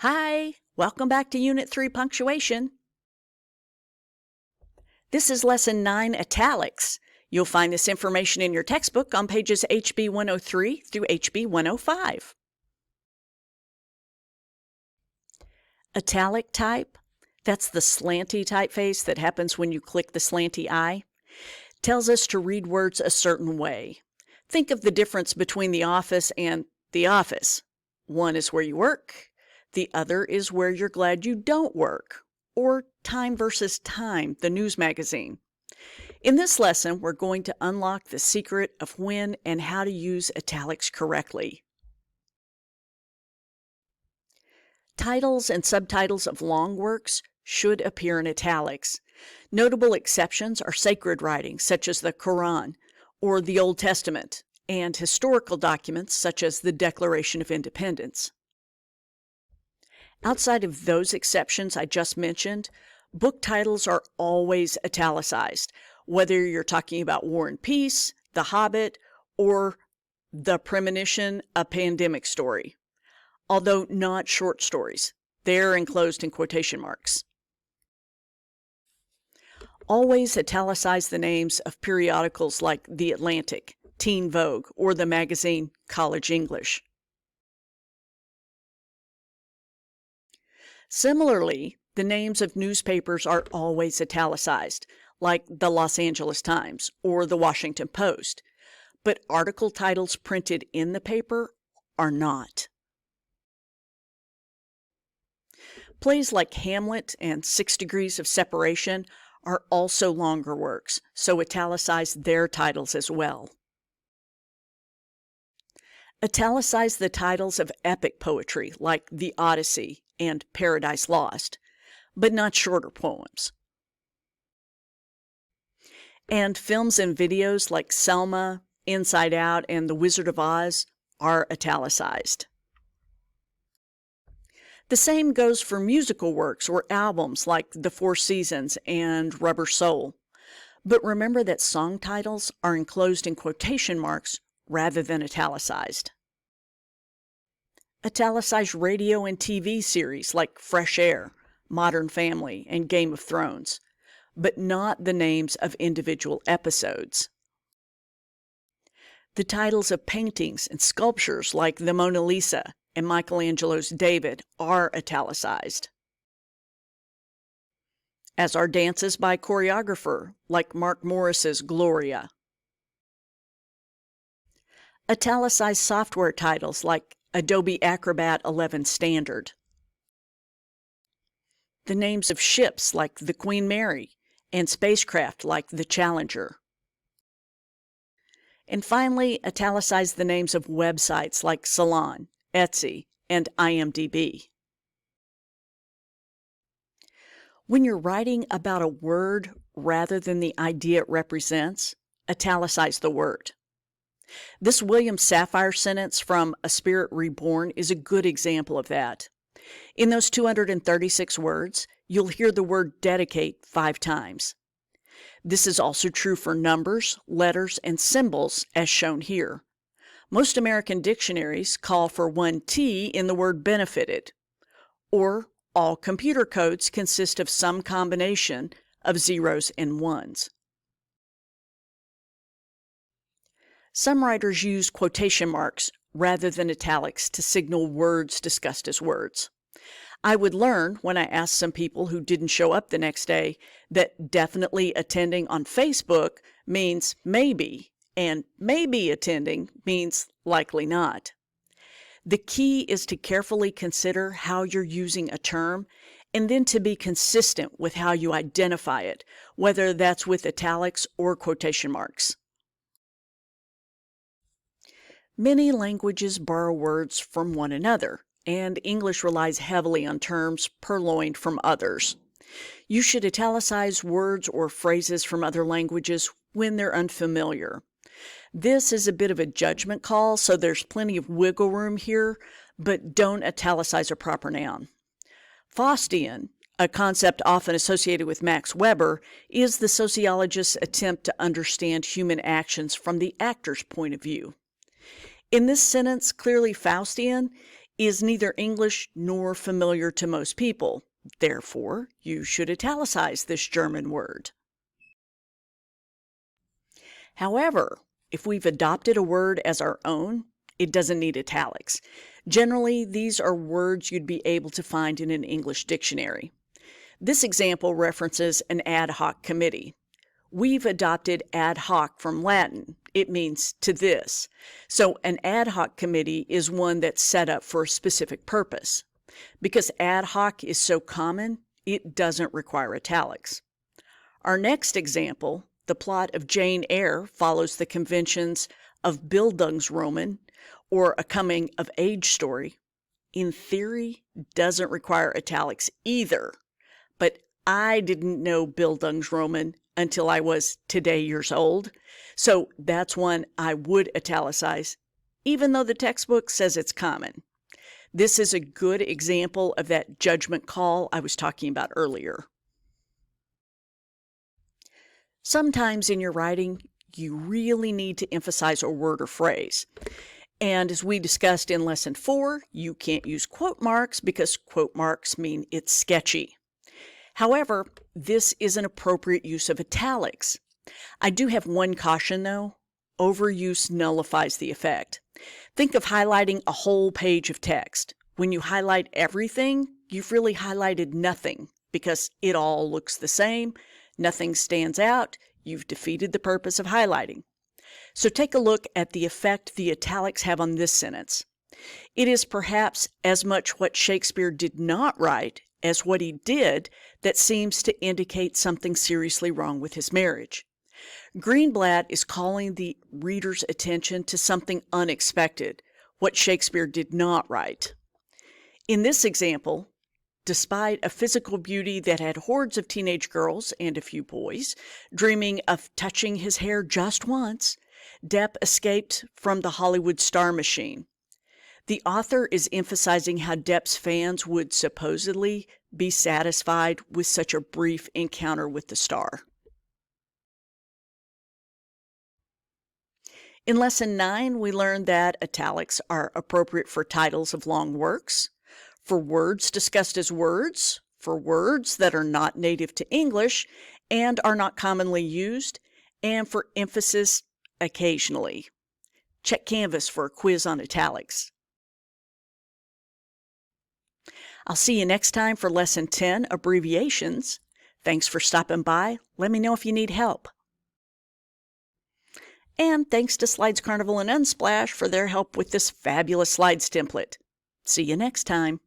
Hi, welcome back to Unit 3 Punctuation. This is Lesson 9, Italics. You'll find this information in your textbook on pages HB 103 through HB 105. Italic type, that's the slanty typeface that happens when you click the slanty eye, tells us to read words a certain way. Think of the difference between the office and the office. One is where you work. The other is where you're glad you don't work, or Time versus Time, the news magazine. In this lesson, we're going to unlock the secret of when and how to use italics correctly. Titles and subtitles of long works should appear in italics. Notable exceptions are sacred writings such as the Quran or the Old Testament, and historical documents such as the Declaration of Independence. Outside of those exceptions I just mentioned, book titles are always italicized, whether you're talking about War and Peace, The Hobbit, or The Premonition, A Pandemic Story, although not short stories. They're enclosed in quotation marks. Always italicize the names of periodicals like The Atlantic, Teen Vogue, or the magazine College English. Similarly, the names of newspapers are always italicized, like the Los Angeles Times or the Washington Post, but article titles printed in the paper are not. Plays like Hamlet and 6 Degrees of Separation are also longer works, so italicize their titles as well. Italicize the titles of epic poetry like The Odyssey and Paradise Lost, but not shorter poems. And films and videos like Selma, Inside Out, and The Wizard of Oz are italicized. The same goes for musical works or albums like The Four Seasons and Rubber Soul. But remember that song titles are enclosed in quotation marks rather than italicized. Italicize radio and TV series like Fresh Air, Modern Family, and Game of Thrones, but not the names of individual episodes. The titles of paintings and sculptures like the Mona Lisa and Michelangelo's David are italicized, as are dances by choreographer like Mark Morris's Gloria. Italicize software titles like Adobe Acrobat 11 Standard. The names of ships like the Queen Mary and spacecraft like the Challenger. And finally, italicize the names of websites like Salon, Etsy, and IMDb. When you're writing about a word rather than the idea it represents, italicize the word. This William Safire sentence from A Spirit Reborn is a good example of that. In those 236 words, you'll hear the word dedicate 5 times. This is also true for numbers, letters, and symbols as shown here. Most American dictionaries call for 1 T in the word benefited, or all computer codes consist of some combination of zeros and ones. Some writers use quotation marks rather than italics to signal words discussed as words. I would learn when I asked some people who didn't show up the next day that definitely attending on Facebook means maybe, and maybe attending means likely not. The key is to carefully consider how you're using a term and then to be consistent with how you identify it, whether that's with italics or quotation marks. Many languages borrow words from one another, and English relies heavily on terms purloined from others. You should italicize words or phrases from other languages when they're unfamiliar. This is a bit of a judgment call, so there's plenty of wiggle room here, but don't italicize a proper noun. Faustian, a concept often associated with Max Weber, is the sociologist's attempt to understand human actions from the actor's point of view. In this sentence, clearly Faustian, is neither English nor familiar to most people. Therefore, you should italicize this German word. However, if we've adopted a word as our own, it doesn't need italics. Generally, these are words you'd be able to find in an English dictionary. This example references an ad hoc committee. We've adopted ad hoc from Latin. It means to this. So an ad hoc committee is one that's set up for a specific purpose. Because ad hoc is so common, it doesn't require italics. Our next example, the plot of Jane Eyre, follows the conventions of Bildungsroman, or a coming-of-age story. In theory, doesn't require italics either. But I didn't know Bildungsroman until I was today years old, so that's one I would italicize, even though the textbook says it's common. This is a good example of that judgment call I was talking about earlier. Sometimes in your writing, you really need to emphasize a word or phrase. And as we discussed in Lesson 4, you can't use quote marks because quote marks mean it's sketchy. However, this is an appropriate use of italics. I do have one caution though. Overuse nullifies the effect. Think of highlighting a whole page of text. When you highlight everything, you've really highlighted nothing because it all looks the same, nothing stands out, you've defeated the purpose of highlighting. So take a look at the effect the italics have on this sentence. It is perhaps as much what Shakespeare did not write as what he did that seems to indicate something seriously wrong with his marriage. Greenblatt is calling the reader's attention to something unexpected, what Shakespeare did not write. In this example, despite a physical beauty that had hordes of teenage girls and a few boys dreaming of touching his hair just once, Depp escaped from the Hollywood star machine. The author is emphasizing how Depp's fans would supposedly be satisfied with such a brief encounter with the star. In Lesson 9, we learned that italics are appropriate for titles of long works, for words discussed as words, for words that are not native to English and are not commonly used, and for emphasis occasionally. Check Canvas for a quiz on italics. I'll see you next time for Lesson 10, Abbreviations. Thanks for stopping by. Let me know if you need help. And thanks to Slides Carnival and Unsplash for their help with this fabulous slides template. See you next time.